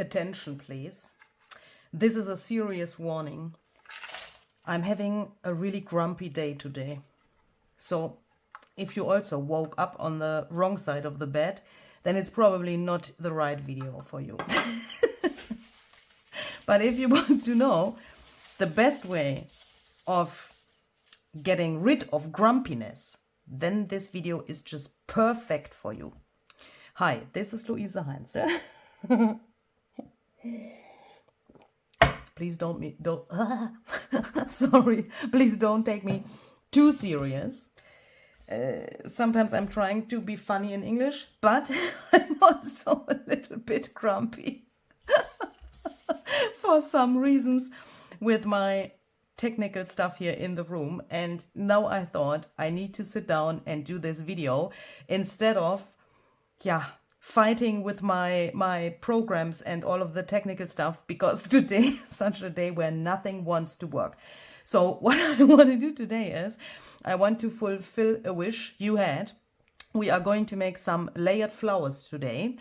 attention, please. This is a serious warning. I'm having a really grumpy day today. So if you also woke up on the wrong side of the bed, then it's probably not the right video for you. But if you want to know the best way of getting rid of grumpiness, then this video is just perfect for you. Hi, this is Luise Heinz. Please don't sorry, please don't take me too serious. Sometimes I'm trying to be funny in English, but I'm also a little bit grumpy for some reasons with my technical stuff here in the room. And now I thought I need to sit down and do this video instead of, fighting with my programs and all of the technical stuff, because today is such a day where nothing wants to work. So what I want to do today is I want to fulfill a wish you had. We are going to make some layered flowers today.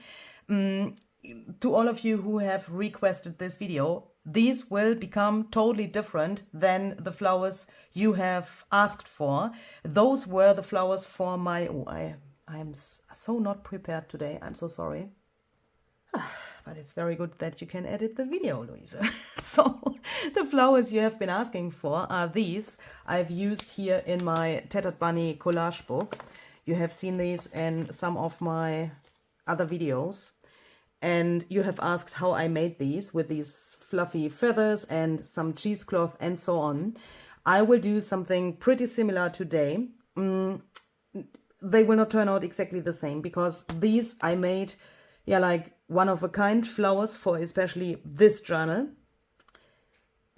To all of you who have requested this video, these will become totally different than the flowers you have asked for. Those were the flowers for my... I'm so not prepared today. I'm so sorry. But it's very good that you can edit the video, Luise. So the flowers you have been asking for are these. I've used here in my Tattered Bunny collage book. You have seen these in some of my other videos. And you have asked how I made these with these fluffy feathers and some cheesecloth and so on. I will do something pretty similar today. They will not turn out exactly the same, because these I made, like one-of-a-kind flowers for especially this journal.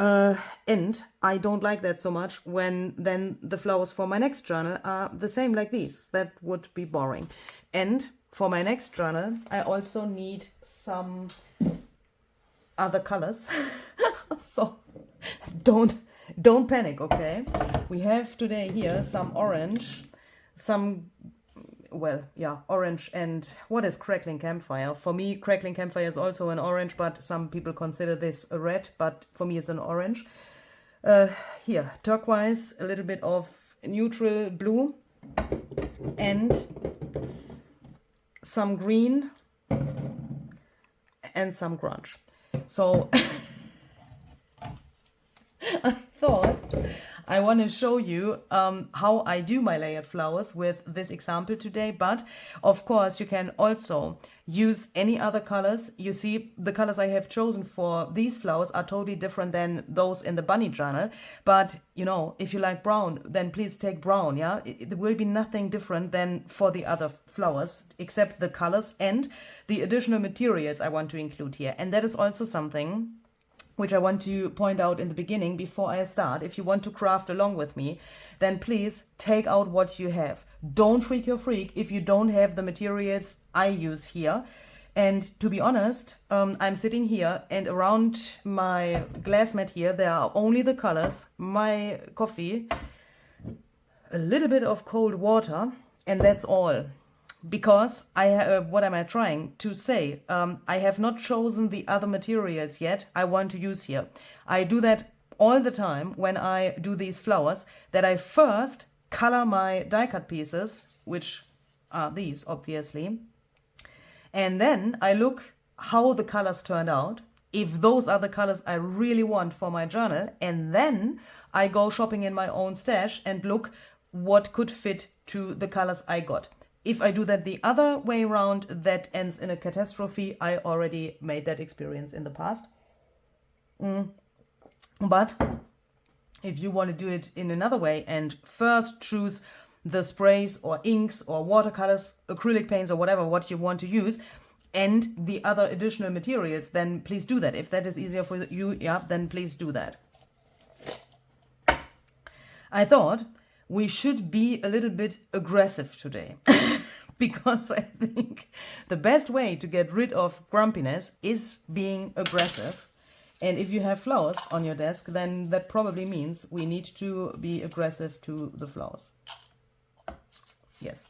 And I don't like that so much when then the flowers for my next journal are the same like these. That would be boring. And for my next journal, I also need some other colors. So don't panic, okay? We have today here some orange, orange, and what is crackling campfire? For me, crackling campfire is also an orange, but some people consider this a red, but for me it's an orange. Here, turquoise, a little bit of neutral blue, and some green, and some grunge. So I thought I want to show you how I do my layered flowers with this example today, but of course you can also use any other colors. You see, the colors I have chosen for these flowers are totally different than those in the bunny journal, but if you like brown, then please take brown. It will be nothing different than for the other flowers, except the colors and the additional materials I want to include here. And that is also something which I want to point out in the beginning before I start. If you want to craft along with me, then please take out what you have. Don't freak your freak if you don't have the materials I use here. And to be honest, I'm sitting here and around my glass mat here, there are only the colors, my coffee, a little bit of cold water, and that's all. Because what am I trying to say? I have not chosen the other materials yet I want to use here. I do that all the time when I do these flowers, that I first color my die cut pieces, which are these obviously, and then I look how the colors turned out, if those are the colors I really want for my journal, and then I go shopping in my own stash and look what could fit to the colors I got. If I do that the other way around, that ends in a catastrophe. I already made that experience in the past. But if you want to do it in another way and first choose the sprays or inks or watercolors, acrylic paints or whatever, what you want to use, and the other additional materials, then please do that. If that is easier for you, then please do that. I thought we should be a little bit aggressive today because I think the best way to get rid of grumpiness is being aggressive. And if you have flowers on your desk, then that probably means we need to be aggressive to the flowers. Yes.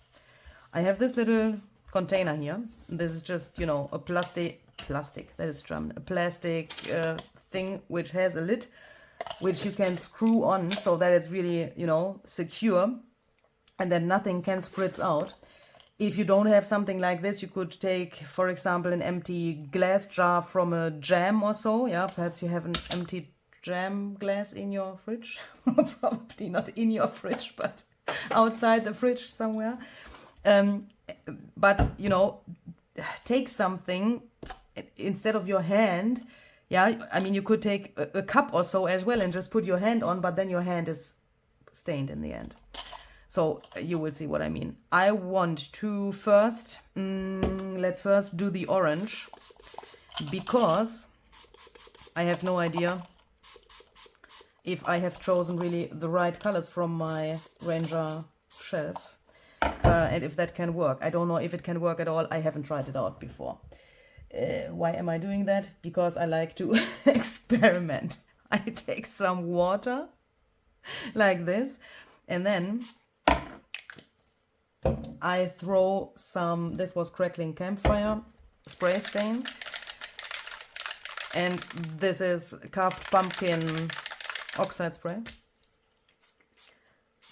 I have this little container here. This is just, a plastic, that is German, a plastic thing which has a lid, which you can screw on so that it's really, you know, secure and then nothing can spritz out. If you don't have something like this, you could take, for example, an empty glass jar from a jam or so. Yeah, perhaps you have an empty jam glass in your fridge. Probably not in your fridge, but outside the fridge somewhere. But, you know, take something instead of your hand. Yeah, I mean, you could take a cup or so as well and just put your hand on, but then your hand is stained in the end. So you will see what I mean. I want to first, let's first do the orange, because I have no idea if I have chosen really the right colors from my Ranger shelf, and if that can work. I don't know if it can work at all. I haven't tried it out before. Why am I doing that? Because I like to experiment. I take some water like this, and then I throw some, this was crackling campfire spray stain, and this is carved pumpkin oxide spray.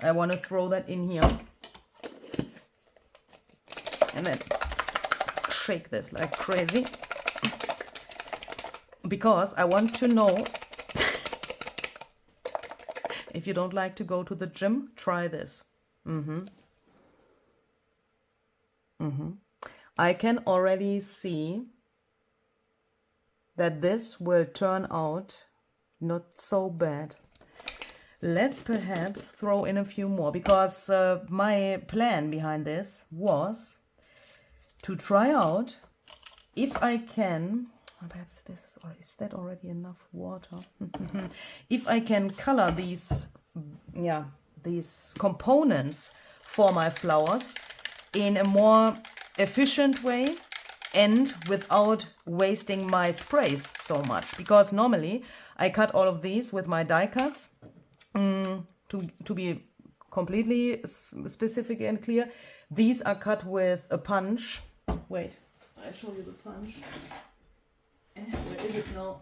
I want to throw that in here and then shake this like crazy, because I want to know. If you don't like to go to the gym, try this. I can already see that this will turn out not so bad. Let's perhaps throw in a few more, because my plan behind this was to try out if I can, perhaps this is that already enough water? If I can color these, yeah, these components for my flowers in a more efficient way and without wasting my sprays so much, because normally I cut all of these with my die cuts. To be completely specific and clear, these are cut with a punch. Wait, I'll show you the punch. Where is it now?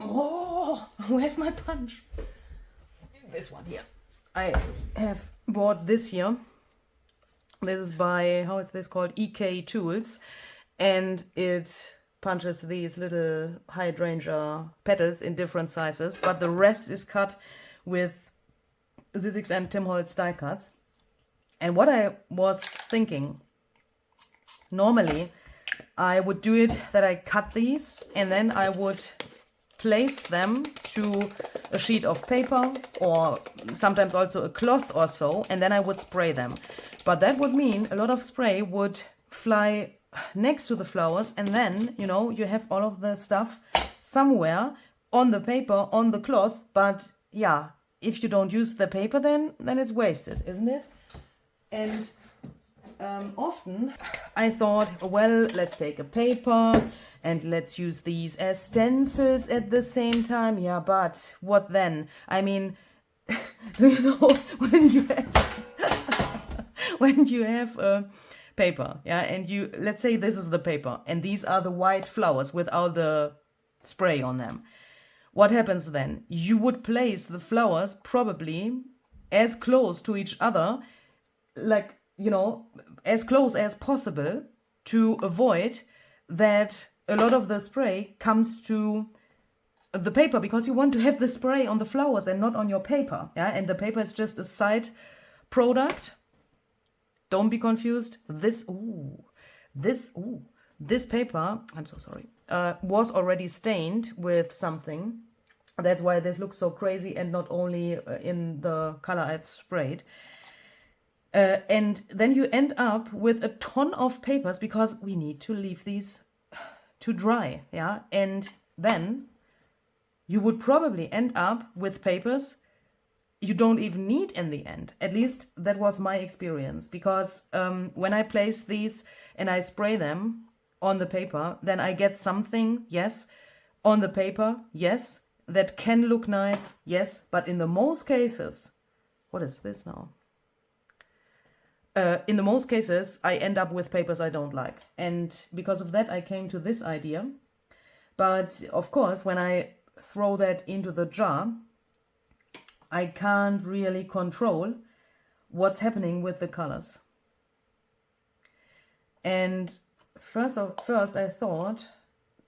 Oh, where's my punch? This one here. I have bought this here. This is by, how is this called? EK Tools. And it punches these little hydrangea petals in different sizes. But the rest is cut with Sizzix and Tim Holtz die cuts. And what I was thinking, normally I would do it that I cut these and then I would place them to a sheet of paper or sometimes also a cloth or so, and then I would spray them. But that would mean a lot of spray would fly next to the flowers, and then, you know, you have all of the stuff somewhere on the paper, on the cloth. But yeah, if you don't use the paper, then it's wasted, isn't it? And often I thought, well, let's take a paper and let's use these as stencils at the same time. Yeah, but what then? I mean, you know, when you have paper, yeah, and you, let's say this is the paper and these are the white flowers without the spray on them. What happens then? You would place the flowers probably as close to each other, like, you know, as close as possible, to avoid that a lot of the spray comes to the paper, because you want to have the spray on the flowers and not on your paper. Yeah, and the paper is just a side product. Don't be confused. This paper, I'm so sorry, was already stained with something. That's why this looks so crazy, and not only in the color I've sprayed. And then you end up with a ton of papers, because we need to leave these to dry, yeah? And then you would probably end up with papers you don't even need in the end. At least that was my experience, because when I place these and I spray them on the paper, then I get something, yes, on the paper, yes, that can look nice, yes, but in the most cases, what is this now? in the most cases, I end up with papers I don't like. And because of that, I came to this idea. But of course, when I throw that into the jar, I can't really control what's happening with the colors. And first I thought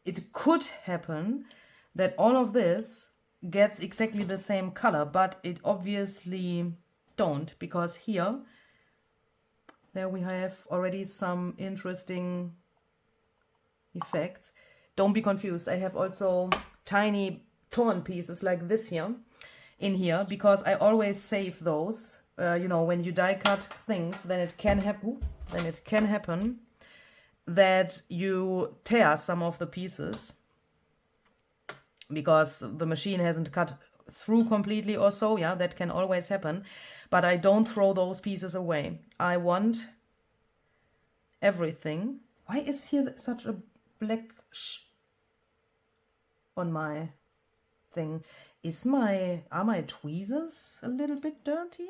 it could happen that all of this gets exactly the same color, but it obviously don't, because here, there we have already some interesting effects. Don't be confused. I have also tiny torn pieces like this here in here, because I always save those. You know, when you die cut things, then it can happen. That you tear some of the pieces because the machine hasn't cut through completely or so. Yeah, that can always happen. But I don't throw those pieces away. I want everything. Why is here such a black on my thing? Are my tweezers a little bit dirty?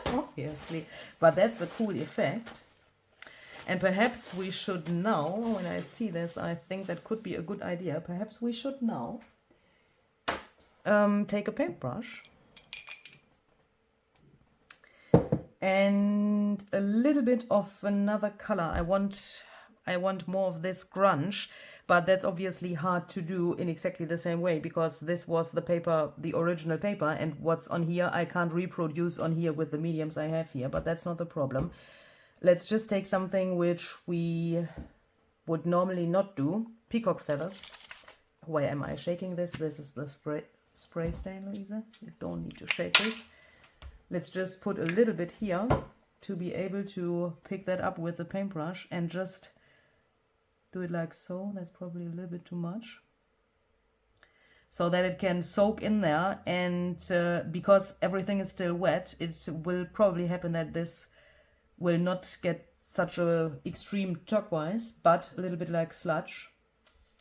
Obviously, but that's a cool effect. And perhaps we should now, when I see this, I think that could be a good idea. Perhaps we should now take a paintbrush and a little bit of another color. I want more of this grunge, but that's obviously hard to do in exactly the same way, because this was the paper, the original paper, and what's on here I can't reproduce on here with the mediums I have here, but that's not the problem. Let's just take something which we would normally not do. Peacock feathers. Why am I shaking this? This is the spray stain, Louisa. You don't need to shake this. Let's just put a little bit here to be able to pick that up with the paintbrush and just do it like so. That's probably a little bit too much. So that it can soak in there, and because everything is still wet, it will probably happen that this will not get such a extreme turquoise, but a little bit like sludge.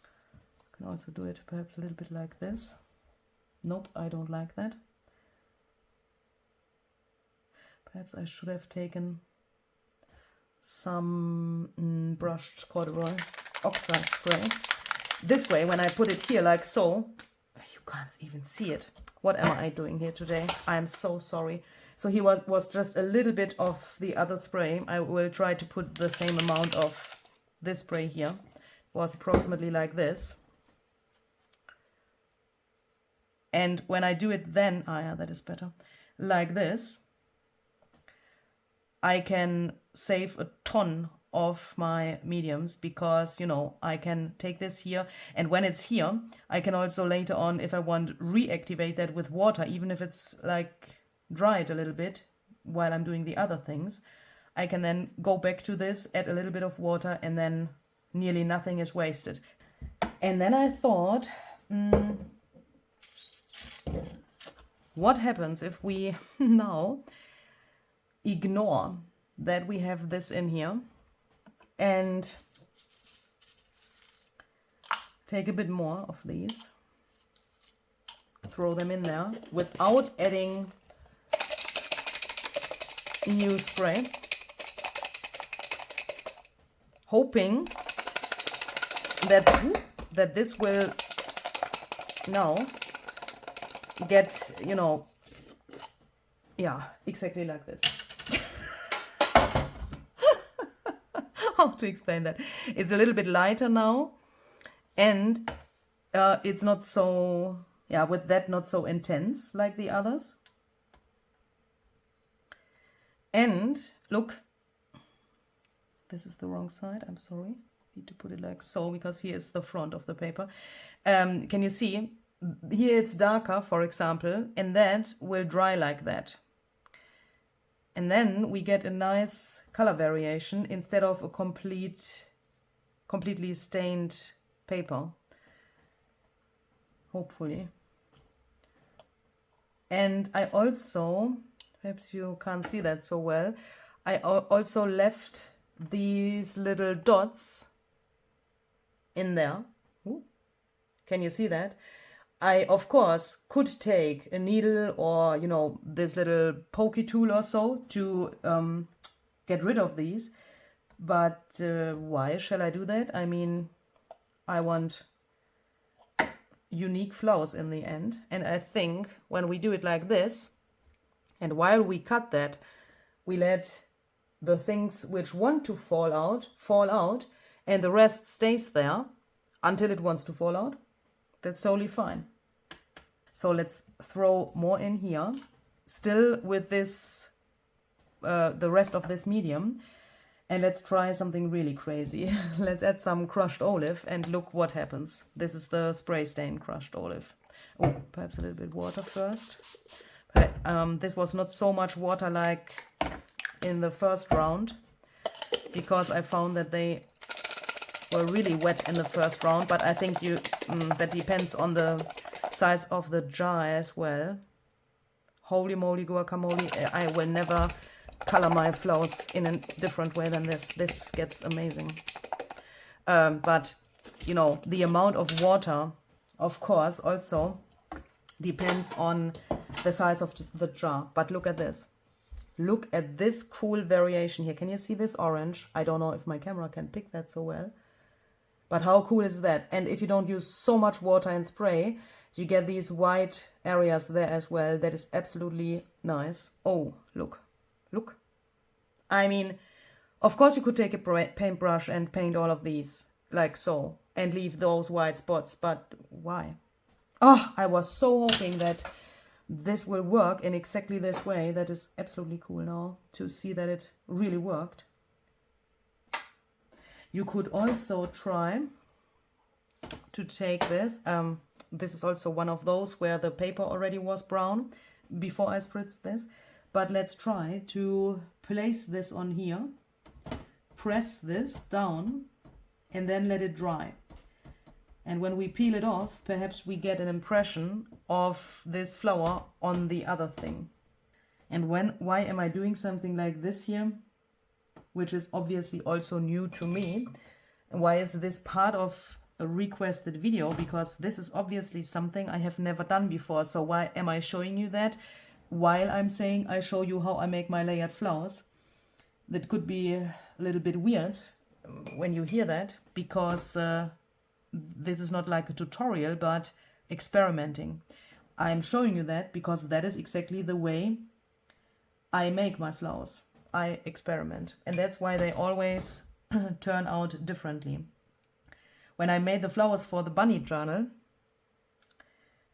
I can also do it perhaps a little bit like this. Nope, I don't like that. Perhaps I should have taken some brushed corduroy oxide spray. This way, when I put it here like so, you can't even see it. What am I doing here today? I'm so sorry. So here was just a little bit of the other spray. I will try to put the same amount of this spray here. It was approximately like this. And when I do it then, yeah, that is better, like this, I can save a ton of my mediums, because, you know, I can take this here, and when it's here, I can also later on, if I want, reactivate that with water, even if it's like dried a little bit while I'm doing the other things. I can then go back to this, add a little bit of water, and then nearly nothing is wasted. And then I thought, what happens if we now ignore that we have this in here and take a bit more of these, throw them in there without adding new spray, hoping that this will now get, you know, yeah, exactly like this. How to explain that? It's a little bit lighter now, and it's not so, yeah, with that not so intense like the others. And look, this is the wrong side, I'm sorry. Need to put it like so, because here is the front of the paper. Can you see? Here it's darker, for example, and that will dry like that. And then we get a nice color variation instead of a completely stained paper, hopefully. And I also, perhaps you can't see that so well, I also left these little dots in there. Ooh. Can you see that? I, of course, could take a needle or, you know, this little pokey tool or so to get rid of these. But why shall I do that? I mean, I want unique flowers in the end. And I think when we do it like this, and while we cut that, we let the things which want to fall out, and the rest stays there until it wants to fall out. That's totally fine. So let's throw more in here, still with this, the rest of this medium. And let's try something really crazy. Let's add some crushed olive and look what happens. This is the spray stain crushed olive. Oh, perhaps a little bit water first. But, this was not so much water like in the first round, because I found that they were really wet in the first round, but I think that depends on the size of the jar as well. Holy moly guacamole, I will never color my flowers in a different way than this. This gets amazing. But, you know, the amount of water, of course, also depends on the size of the jar. But look at this. Look at this cool variation here. Can you see this orange? I don't know if my camera can pick that so well. But how cool is that? And if you don't use so much water and spray, you get these white areas there as well. That is absolutely nice. Oh, look. Look. I mean, of course you could take a paintbrush and paint all of these like so and leave those white spots, but why? Oh, I was so hoping that this will work in exactly this way. That is absolutely cool now to see that it really worked. You could also try to take this. This is also one of those where the paper already was brown before I spritzed this. But let's try to place this on here, press this down, and then let it dry. And when we peel it off, perhaps we get an impression of this flower on the other thing. And why am I doing something like this here, which is obviously also new to me? And why is this part of a requested video? Because this is obviously something I have never done before. So why am I showing you that? While I'm saying I show you how I make my layered flowers. That could be a little bit weird when you hear that, because this is not like a tutorial, but experimenting. I'm showing you that because that is exactly the way I make my flowers. I experiment, and that's why they always turn out differently. When I made the flowers for the bunny journal,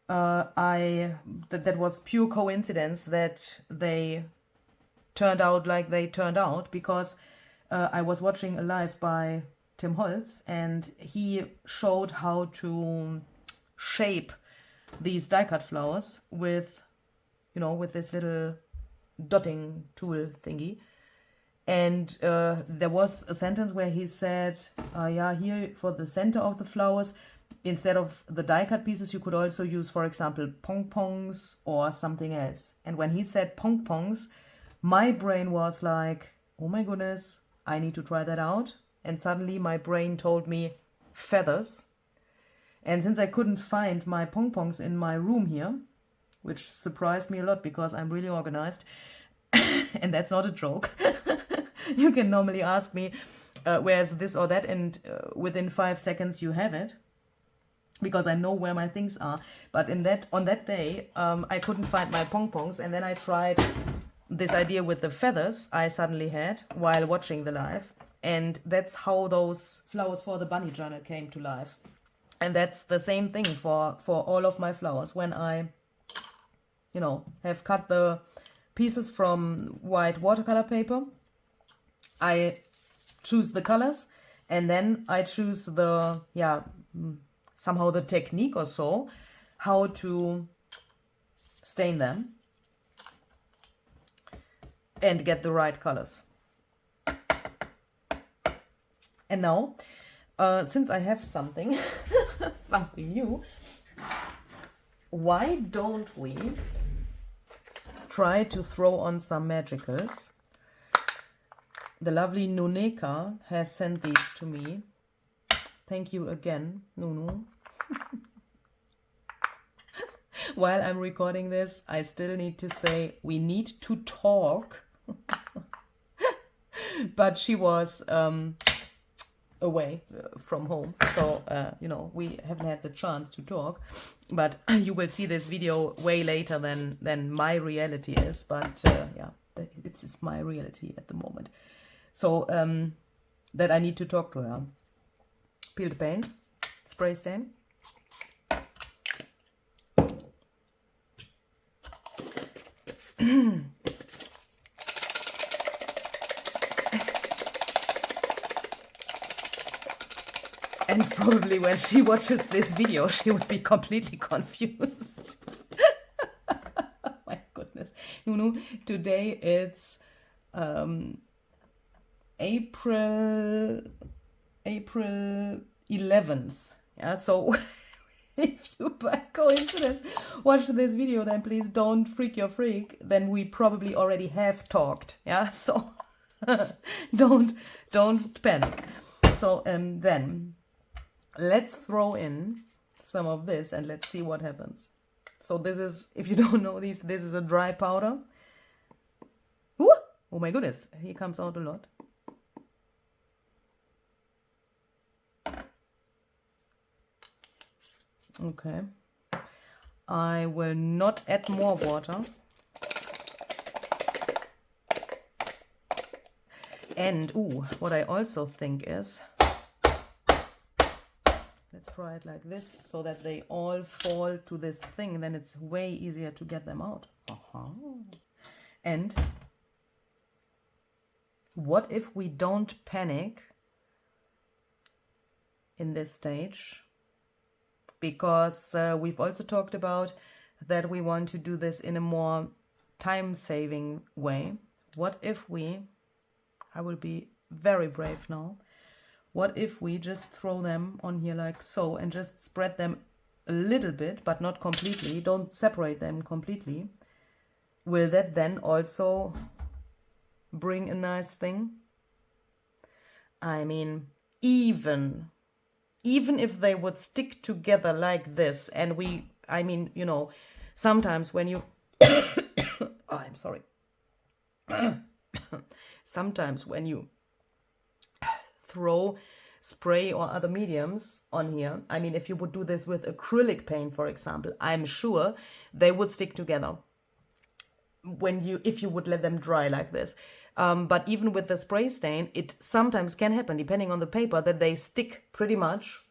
that was pure coincidence that they turned out like they turned out, because I was watching a live by Tim Holtz, and he showed how to shape these die cut flowers with, you know, with this little dotting tool thingy. And there was a sentence where he said, yeah, here for the center of the flowers, instead of the die cut pieces, you could also use, for example, pong-pongs or something else. And when he said pong-pongs, my brain was like, oh my goodness, I need to try that out. And suddenly my brain told me feathers. And since I couldn't find my pong-pongs in my room here, which surprised me a lot because I'm really organized, and that's not a joke. You can normally ask me, where's this or that, and within 5 seconds you have it, because I know where my things are. But on that day, I couldn't find my pong-pongs, and then I tried this idea with the feathers I suddenly had while watching the live, and that's how those flowers for the bunny journal came to life. And that's the same thing for all of my flowers. When I, you know, have cut the pieces from white watercolor paper, I choose the colors, and then I choose the, yeah, somehow the technique or so, how to stain them and get the right colors. And now, since I have something, something new, why don't we try to throw on some magicals? The lovely Nuneka has sent these to me. Thank you again, Nunu. While I'm recording this, I still need to say we need to talk. But she was away from home, so you know, we haven't had the chance to talk. But you will see this video way later than my reality is. But yeah, it's just my reality at the moment. So that I need to talk to her. Peel the paint, spray stain. And probably when she watches this video, she will be completely confused. My goodness. You know, today it's April 11th. Yeah, so if you by coincidence watched this video, then please don't freak your freak. Then we probably already have talked. Yeah, so don't panic. So then let's throw in some of this and let's see what happens. So this is, if you don't know this is a dry powder. Ooh, oh my goodness, he comes out a lot. Okay, I will not add more water. And ooh, what I also think is, let's try it like this so that they all fall to this thing, then it's way easier to get them out. And what if we don't panic in this stage? Because we've also talked about that we want to do this in a more time-saving way. What if we, I will be very brave now, what if we just throw them on here like so and just spread them a little bit, but not completely, don't separate them completely. Will that then also bring a nice thing? I mean, even if they would stick together like this, and I mean, you know, sometimes when you, oh, I'm sorry. Sometimes when you throw spray or other mediums on here, I mean, if you would do this with acrylic paint, for example, I'm sure they would stick together if you would let them dry like this. But even with the spray stain, it sometimes can happen, depending on the paper, that they stick pretty much,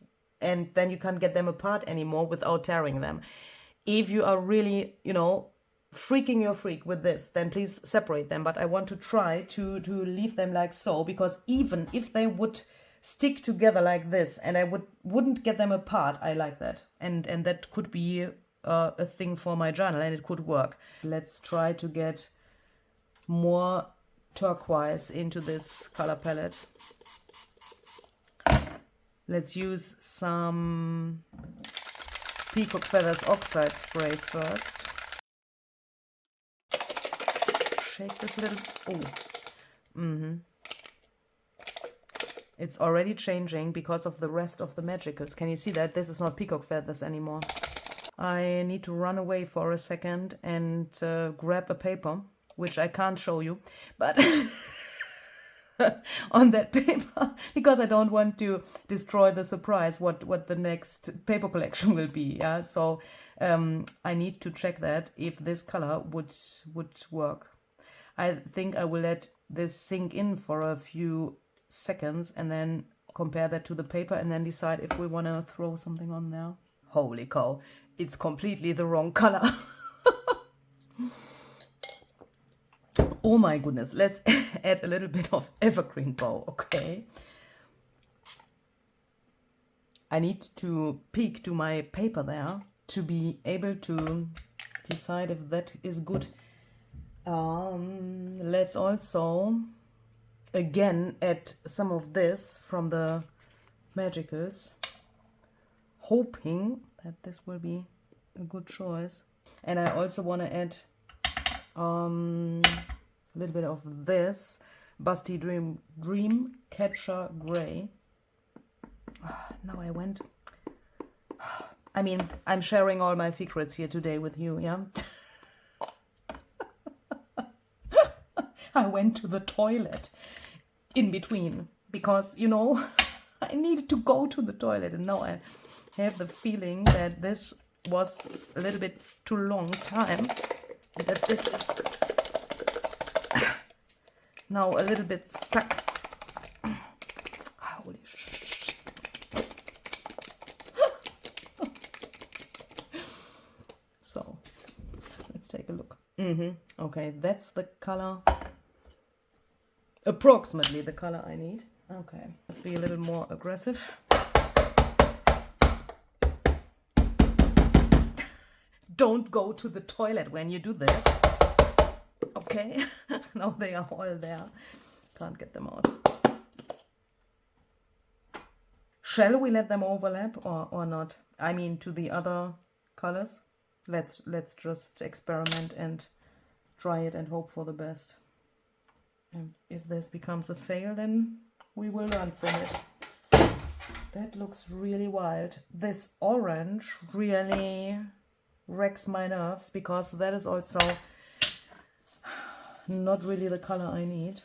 and then you can't get them apart anymore without tearing them. If you are really, you know, freaking your freak with this, then please separate them. But I want to try to leave them like so, because even if they would stick together like this and I wouldn't get them apart, I like that. And that could be a thing for my journal, and it could work. Let's try to get more turquoise into this color palette. Let's use some Peacock Feathers Oxide spray first. Shake this a little. Oh, it's already changing because of the rest of the magicals. Can you see that? This is not Peacock Feathers anymore. I need to run away for a second and grab a paper, which I can't show you, but on that paper, because I don't want to destroy the surprise what the next paper collection will be. Yeah, so I need to check that if this color would work. I think I will let this sink in for a few seconds and then compare that to the paper and then decide if we want to throw something on there. Holy cow, it's completely the wrong color. Oh my goodness, let's add a little bit of evergreen bow, okay? I need to peek to my paper there to be able to decide if that is good. Let's also again add some of this from the magicals, hoping that this will be a good choice. And I also want to add a little bit of this Busty Dream Catcher Gray. Now I went I mean, I'm sharing all my secrets here today with you, yeah? I went to the toilet in between because, you know, I needed to go to the toilet, and now I have the feeling that this was a little bit too long time, and that this is now a little bit stuck. Holy shit. So, let's take a look. Okay, that's the color. Approximately the color I need. Okay, let's be a little more aggressive. Don't go to the toilet when you do this. Okay, now they are all there. Can't get them out. Shall we let them overlap or not? I mean, to the other colors. Let's just experiment and try it and hope for the best. And if this becomes a fail, then we will learn from it. That looks really wild. This orange really wrecks my nerves because that is also not really the color I need.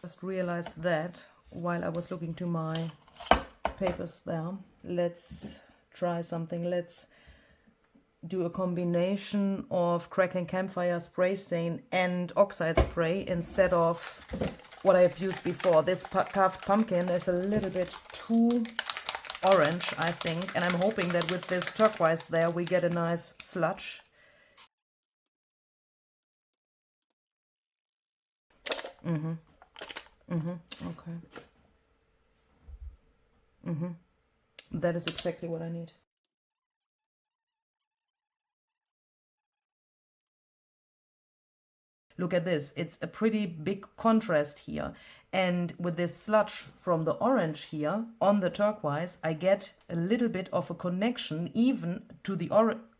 Just realized that while I was looking to my papers there. Let's try something. Let's do a combination of crackling campfire spray stain and oxide spray instead of what I've used before. This carved pumpkin is a little bit too orange, I think, and I'm hoping that with this turquoise there we get a nice sludge. Okay. That is exactly what I need. Look at this, it's a pretty big contrast here. And with this sludge from the orange here on the turquoise, I get a little bit of a connection even to the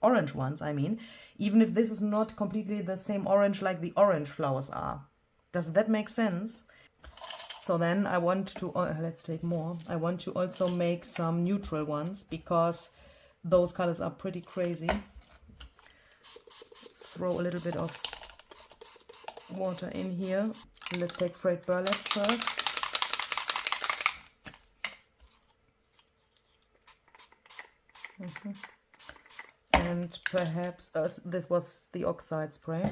orange ones, I mean, even if this is not completely the same orange like the orange flowers are. Does that make sense? So then I want to, let's take more. I want to also make some neutral ones because those colors are pretty crazy. Let's throw a little bit of water in here. Let's take frayed burlap first. And perhaps this was the oxide spray,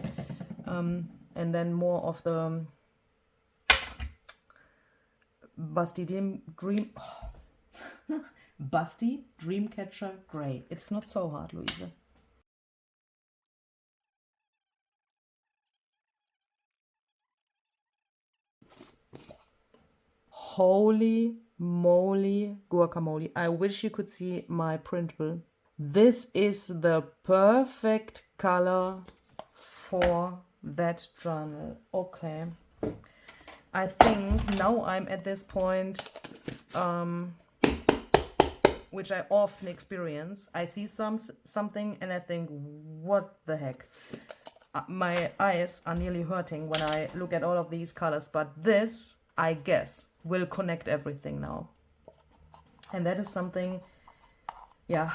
and then more of the Busty Dreamcatcher Grey. It's not so hard, Louise. Holy moly guacamole. I wish you could see my printable. This is the perfect color for that journal. Okay. I think now I'm at this point, which I often experience. I see something and I think, what the heck? My eyes are nearly hurting when I look at all of these colors, but this, I guess, will connect everything now. And that is something, yeah,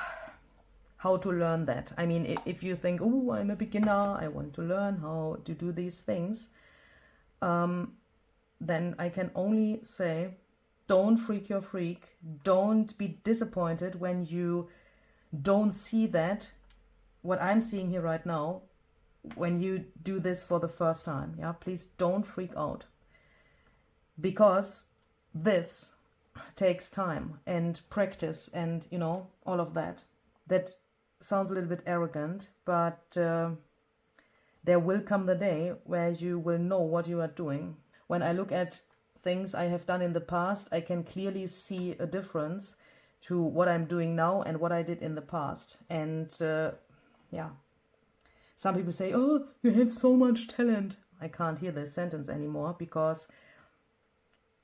how to learn that. I mean, if you think, oh, I'm a beginner, I want to learn how to do these things, then I can only say, don't freak your freak. Don't be disappointed when you don't see that, what I'm seeing here right now, when you do this for the first time. Yeah, please don't freak out. Because this takes time and practice and, you know, all of that. That sounds a little bit arrogant, but there will come the day where you will know what you are doing. When I look at things I have done in the past, I can clearly see a difference to what I'm doing now and what I did in the past. And yeah, some people say, oh, you have so much talent. I can't hear this sentence anymore because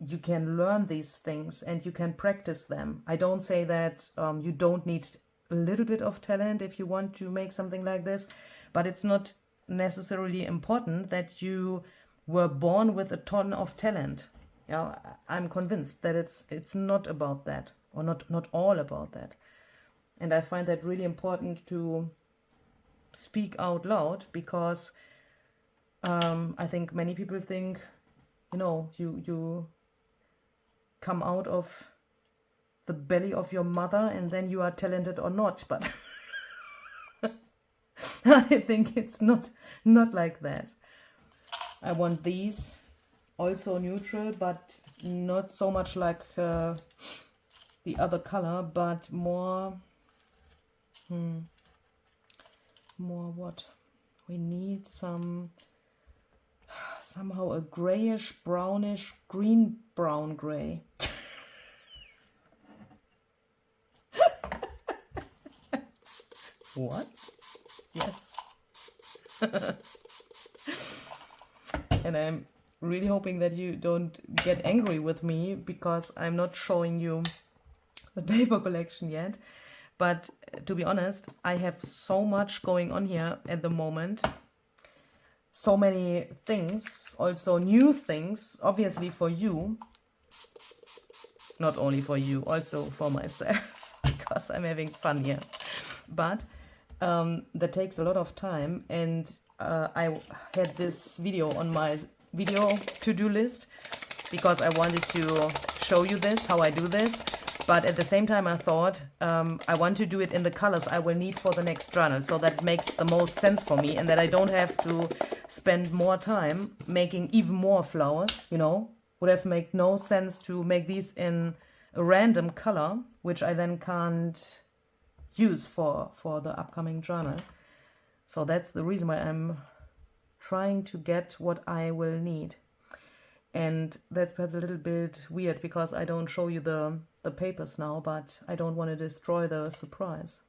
you can learn these things and you can practice them. I don't say that you don't need a little bit of talent if you want to make something like this, but it's not necessarily important that you were born with a ton of talent. Yeah, I'm convinced that it's not about that, or not all about that. And I find that really important to speak out loud, because I think many people think, you know, you come out of the belly of your mother and then you are talented or not, but I think it's not like that. I want these also neutral, but not so much like the other color, but more more what? We need somehow a grayish, brownish, green brown gray. What? Yes. And I'm really hoping that you don't get angry with me because I'm not showing you the paper collection yet. But to be honest, I have so much going on here at the moment. So many things, also new things, obviously for you. Not only for you, also for myself, because I'm having fun here. But that takes a lot of time, and I had this video on my video to-do list because I wanted to show you this, how I do this. But at the same time I thought I want to do it in the colors I will need for the next journal, so that makes the most sense for me, and that I don't have to spend more time making even more flowers, you know. Would have made no sense to make these in a random color, which I then can't use for the upcoming journal. So that's the reason why I'm trying to get what I will need. And that's perhaps a little bit weird because I don't show you the papers now, but I don't want to destroy the surprise.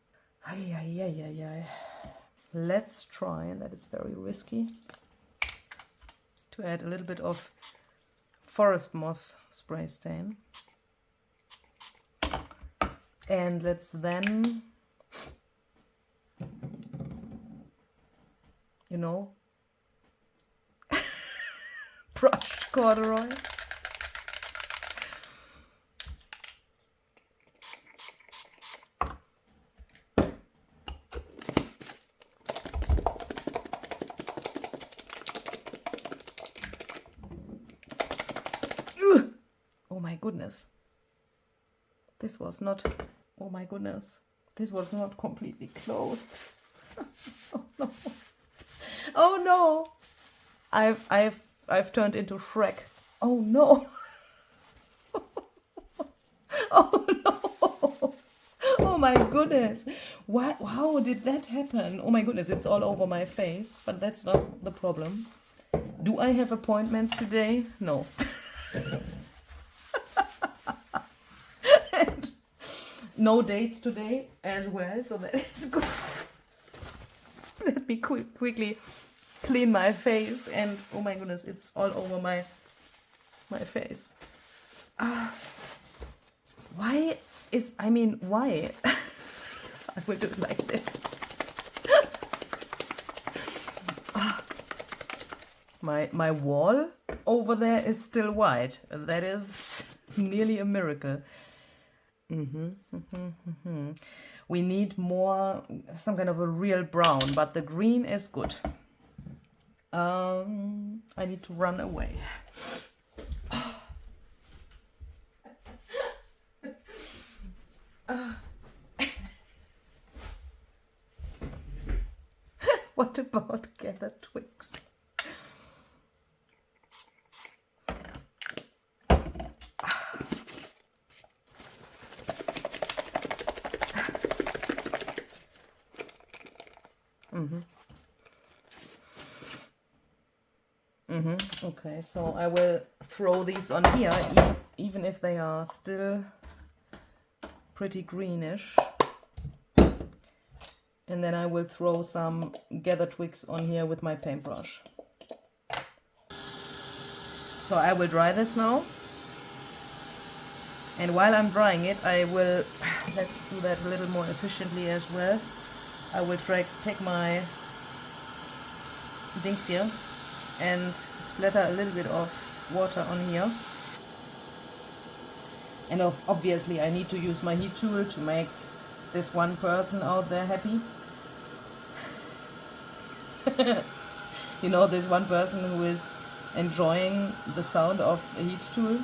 Let's try, and that is very risky, to add a little bit of forest moss spray stain. And let's then, you know, brush corduroy. Oh my goodness. This was not, oh my goodness. This was not completely closed. Oh no. Oh no. I've turned into Shrek. Oh no. Oh no. Oh my goodness. What? How did that happen? Oh my goodness, it's all over my face, but that's not the problem. Do I have appointments today? No. No dates today as well, so that is good. Let me quickly clean my face, and oh my goodness, it's all over my face. Why? Why? I will do it like this. My wall over there is still white. That is nearly a miracle. We need more, some kind of a real brown, but the green is good. I need to run away. What about gather twigs? Okay, so I will throw these on here, even if they are still pretty greenish. And then I will throw some gather twigs on here with my paintbrush. So I will dry this now. And while I'm drying it, I will, let's do that a little more efficiently as well. I will take my dings here and splatter a little bit of water on here. And obviously I need to use my heat tool to make this one person out there happy. You know, this one person who is enjoying the sound of a heat tool.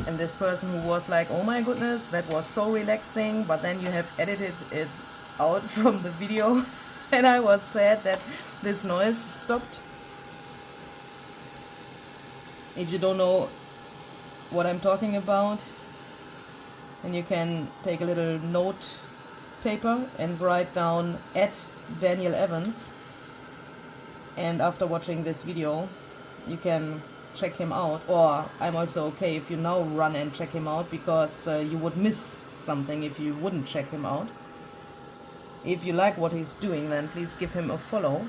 And this person who was like, oh my goodness, that was so relaxing, but then you have edited it out from the video. And I was sad that this noise stopped. If you don't know what I'm talking about, then you can take a little note paper and write down @Daniel Evans, and after watching this video you can check him out. Or I'm also okay if you now run and check him out, because you would miss something if you wouldn't check him out. If you like what he's doing, then please give him a follow,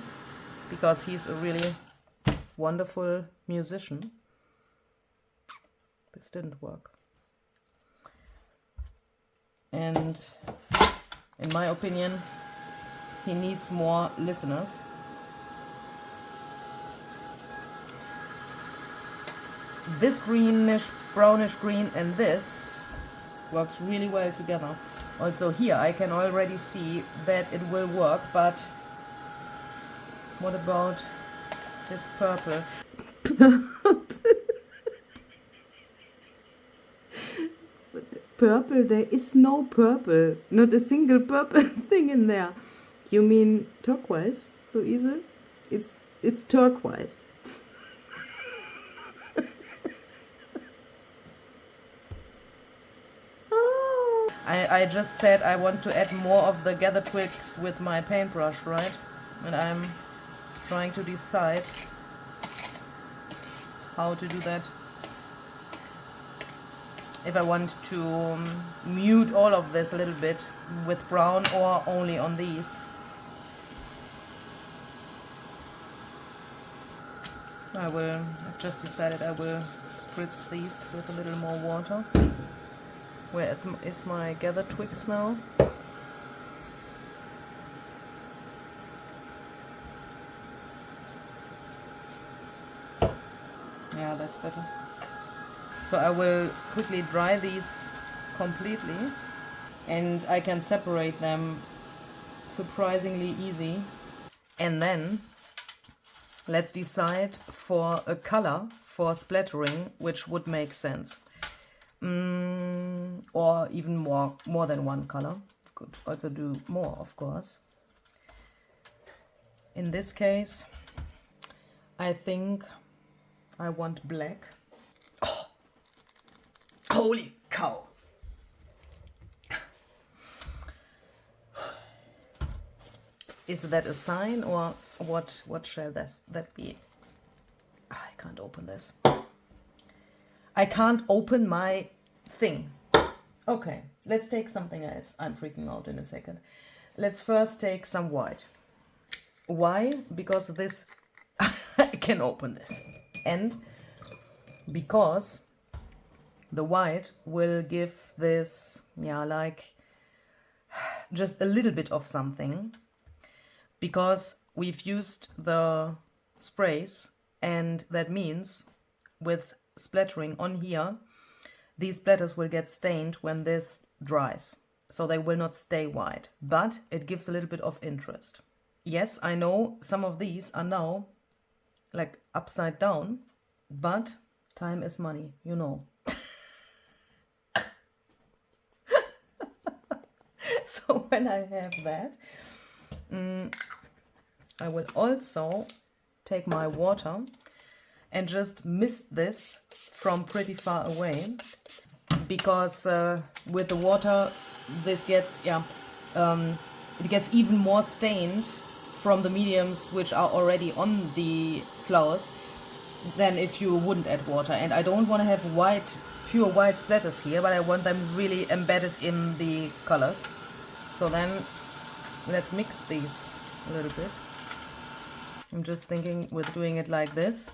because he's a really wonderful musician. This didn't work. And in my opinion, he needs more listeners. This greenish, brownish green and this works really well together. Also here I can already see that it will work, but what about this purple? Purple? There is no purple. Not a single purple thing in there. You mean turquoise, Luise? It's turquoise. I just said I want to add more of the gather twigs with my paintbrush, right? And I'm trying to decide how to do that. If I want to mute all of this a little bit with brown or only on these. I've just decided I will spritz these with a little more water. Where is my gather twigs now? Yeah, that's better. So I will quickly dry these completely, and I can separate them surprisingly easy. And then let's decide for a color for splattering which would make sense. Or even more than one color. Could also do more, of course. In this case, I think I want black. Oh, holy cow! Is that a sign, or what shall that be? I can't open this. I can't open my thing. Okay, let's take something else. I'm freaking out in a second. Let's first take some white. Why? Because this, I can open this. And because the white will give this, yeah, like just a little bit of something. Because we've used the sprays, and that means with splattering on here, these splatters will get stained when this dries, so they will not stay white, but it gives a little bit of interest. Yes, I know some of these are now like upside down, but time is money, you know. So when I have that, I will also take my water and just mist this from pretty far away, because with the water this gets, it gets even more stained from the mediums which are already on the flowers than if you wouldn't add water. And I don't want to have white, pure white splatters here, but I want them really embedded in the colors. So then let's mix these a little bit. I'm just thinking with doing it like this,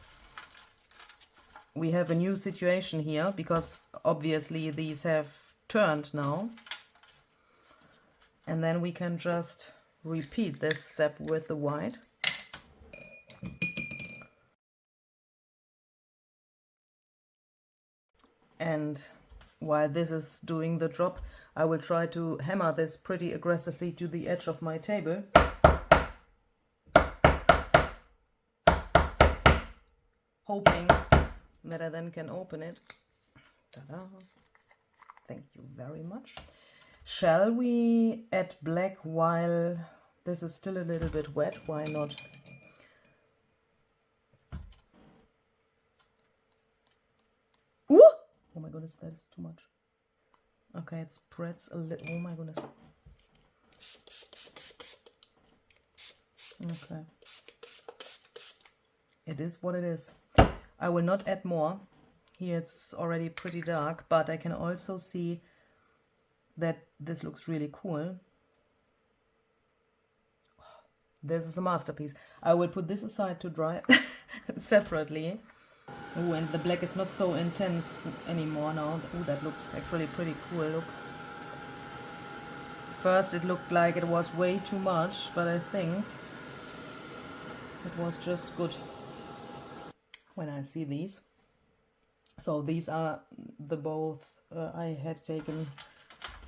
we have a new situation here, because obviously these have turned now. And then we can just repeat this step with the white. And while this is doing the job, I will try to hammer this pretty aggressively to the edge of my table. Hoping that I then can open it. Ta-da. Thank you very much. Shall we add black while this is still a little bit wet? Why not? Ooh! Oh my goodness, that is too much. Okay, it spreads a little. Oh my goodness. Okay. It is what it is. I will not add more. Here it's already pretty dark, but I can also see that this looks really cool. This is a masterpiece. I will put this aside to dry separately. Oh, and the black is not so intense anymore now. Oh, that looks actually pretty cool. Look. First it looked like it was way too much, but I think it was just good when I see these. So these are the both I had taken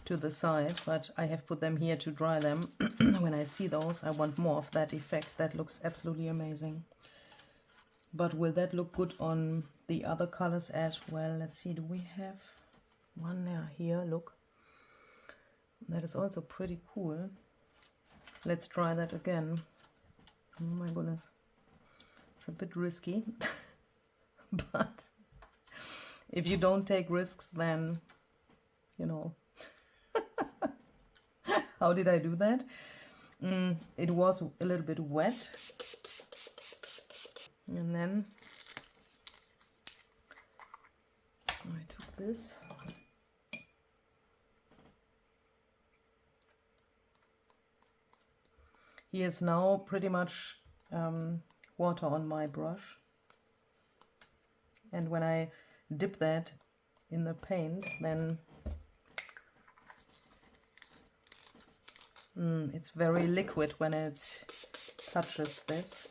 to the side, but I have put them here to dry them. When I see those, I want more of that effect. That looks absolutely amazing. But will that look good on the other colors as well? Let's see, do we have one here? Look. That is also pretty cool. Let's try that again. Oh my goodness. It's a bit risky. But if you don't take risks, then, you know. How did I do that? It was a little bit wet. And then I took this. Here's now pretty much water on my brush. And when I dip that in the paint, then it's very liquid when it touches this.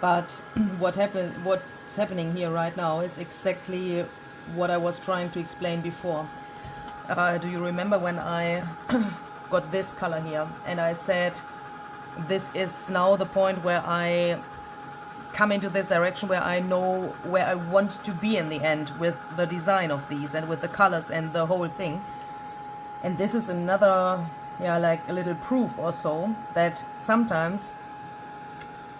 But what's happening here right now is exactly what I was trying to explain before. Do you remember when I got this color here and I said this is now the point where I come into this direction where I know where I want to be in the end with the design of these and with the colors and the whole thing. And this is another, like a little proof or so that sometimes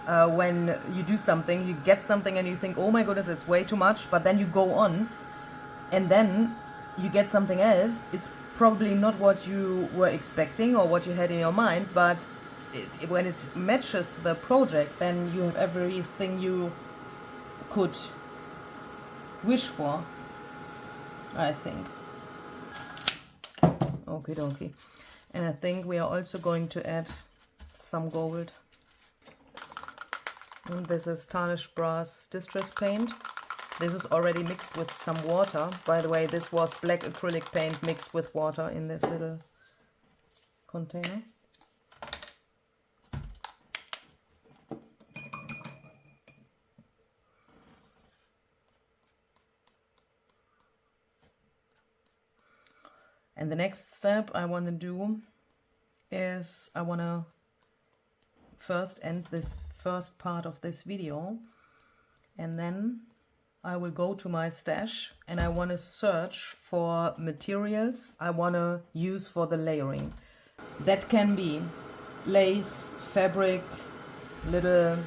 when you do something, you get something and you think, oh my goodness, it's way too much, but then you go on and then you get something else. It's probably not what you were expecting or what you had in your mind, but when it matches the project, then you have everything you could wish for, I think. Okie dokie. And I think we are also going to add some gold. And this is tarnished brass distress paint. This is already mixed with some water. By the way, this was black acrylic paint mixed with water in this little container. And the next step I want to do is I want to first end this first part of this video, and then I will go to my stash and I want to search for materials I want to use for the layering. That can be lace, fabric, little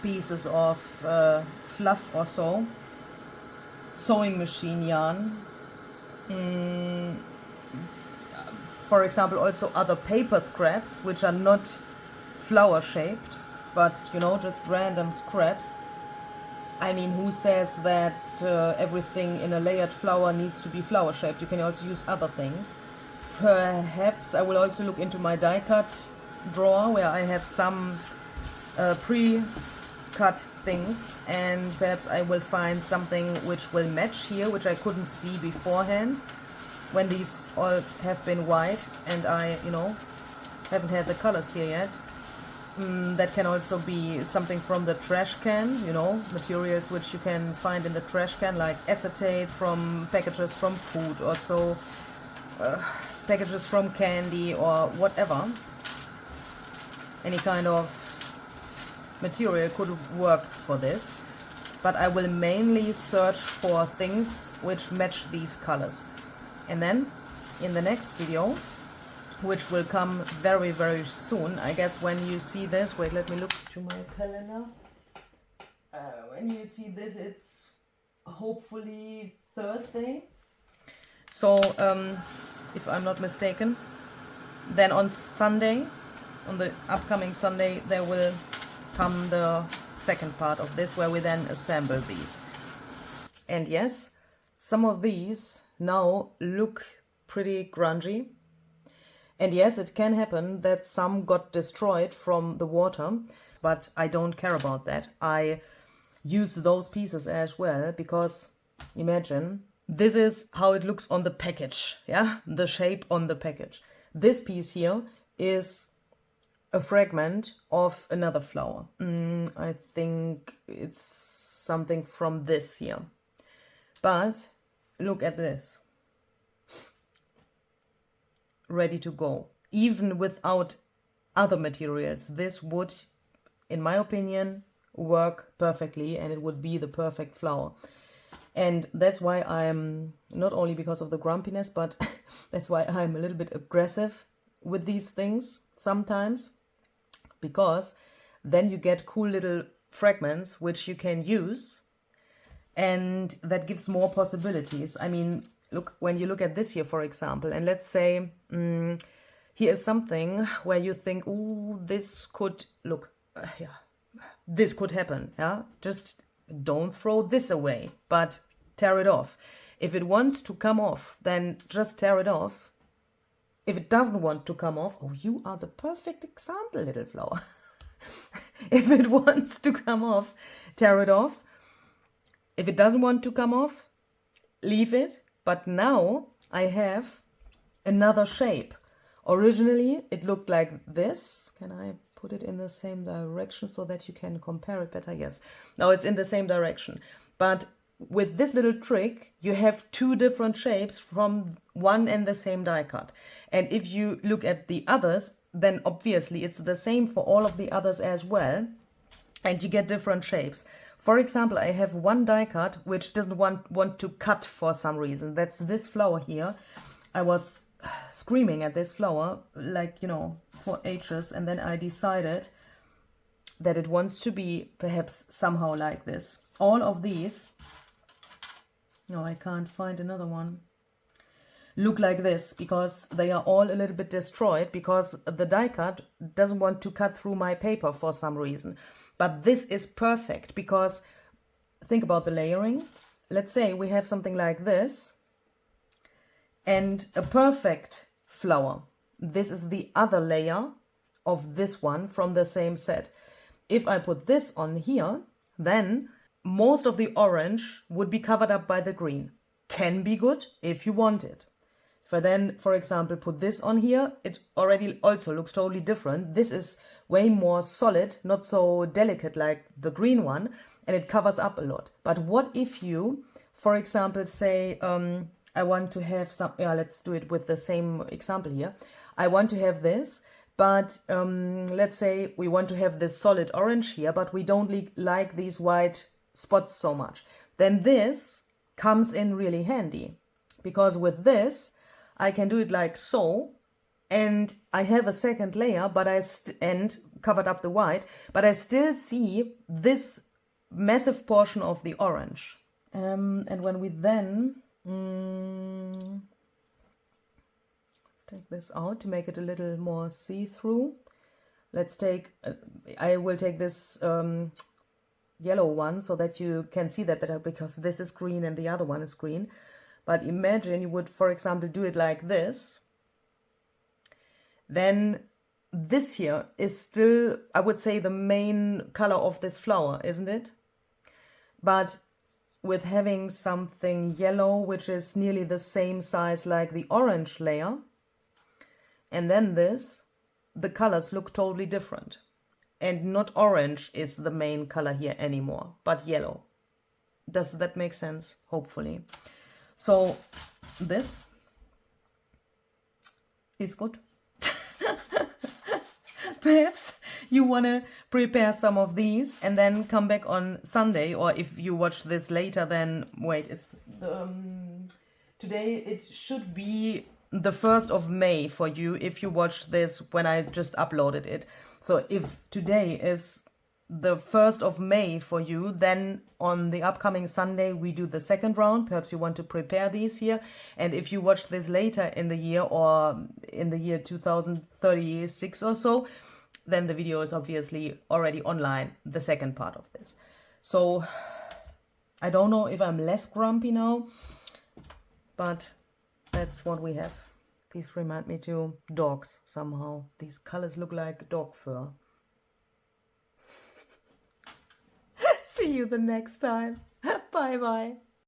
pieces of fluff or so, sewing machine yarn, for example also other paper scraps which are not flower shaped, but you know, just random scraps. I mean, who says that everything in a layered flower needs to be flower shaped? You can also use other things. Perhaps I will also look into my die cut drawer where I have some pre-cut things, and perhaps I will find something which will match here, which I couldn't see beforehand when these all have been white and I, you know, haven't had the colors here yet. That can also be something from the trash can, you know, materials which you can find in the trash can, like acetate from packages from food, or so packages from candy or whatever. Any kind of material could work for this, but I will mainly search for things which match these colors. And then in the next video, which will come very, very soon, I guess when you see this, wait, let me look to my calendar. When you see this, it's hopefully Thursday. So, if I'm not mistaken, then on Sunday, on the upcoming Sunday, there will come the second part of this, where we then assemble these. And yes, some of these now look pretty grungy. And yes, it can happen that some got destroyed from the water, but I don't care about that. I use those pieces as well, because imagine, this is how it looks on the package, yeah? The shape on the package. This piece here is a fragment of another flower. I think it's something from this here. But look at this. Ready to go. Even without other materials, this would, in my opinion, work perfectly, and it would be the perfect flower. And that's why I'm, not only because of the grumpiness, but that's why I'm a little bit aggressive with these things sometimes, because then you get cool little fragments which you can use, and that gives more possibilities. I mean, look, when you look at this here, for example, and let's say here is something where you think, oh, this could look, yeah, this could happen, yeah? Just don't throw this away, but tear it off. If it wants to come off, then just tear it off. If it doesn't want to come off, oh, you are the perfect example, little flower. If it wants to come off, tear it off. If it doesn't want to come off, leave it. But now I have another shape. Originally, it looked like this. Can I put it in the same direction so that you can compare it better? Yes. Now it's in the same direction. But with this little trick, you have two different shapes from one and the same die cut. And if you look at the others, then obviously it's the same for all of the others as well. And you get different shapes. For example, I have one die cut which doesn't want to cut for some reason. That's this flower here. I was screaming at this flower, like, you know, for ages. And then I decided that it wants to be perhaps somehow like this. All of these, no, I can't find another one, look like this, because they are all a little bit destroyed, because the die cut doesn't want to cut through my paper for some reason. But this is perfect, because think about the layering. Let's say we have something like this and a perfect flower. This is the other layer of this one from the same set. If I put this on here, then most of the orange would be covered up by the green. Can be good if you want it. If I then, for example, put this on here, it already also looks totally different. This is way more solid, not so delicate like the green one, and it covers up a lot. But what if you, for example, say, I want to have some, yeah, let's do it with the same example here. I want to have this, but let's say we want to have this solid orange here, but we don't like these white spots so much. Then this comes in really handy, because with this, I can do it like so, and I have a second layer, but and covered up the white, but I still see this massive portion of the orange. And when we then, let's take this out to make it a little more see-through. Let's take, I will take this yellow one so that you can see that better, because this is green and the other one is green. But imagine you would, for example, do it like this. Then this here is still, I would say, the main color of this flower, isn't it? But with having something yellow, which is nearly the same size like the orange layer, and then this, the colors look totally different. And not orange is the main color here anymore, but yellow. Does that make sense? Hopefully. So this is good. Perhaps you want to prepare some of these and then come back on Sunday, or if you watch this later, then wait, it's today it should be the 1st of May for you if you watch this when I just uploaded it. So if today is the 1st of May for you, then on the upcoming Sunday we do the second round. Perhaps you want to prepare these here, and if you watch this later in the year, or in the year 2036 or so, then the video is obviously already online, the second part of this. So I don't know if I'm less grumpy now, but that's what we have. These remind me to dogs somehow. These colors look like dog fur. See you the next time. Bye bye.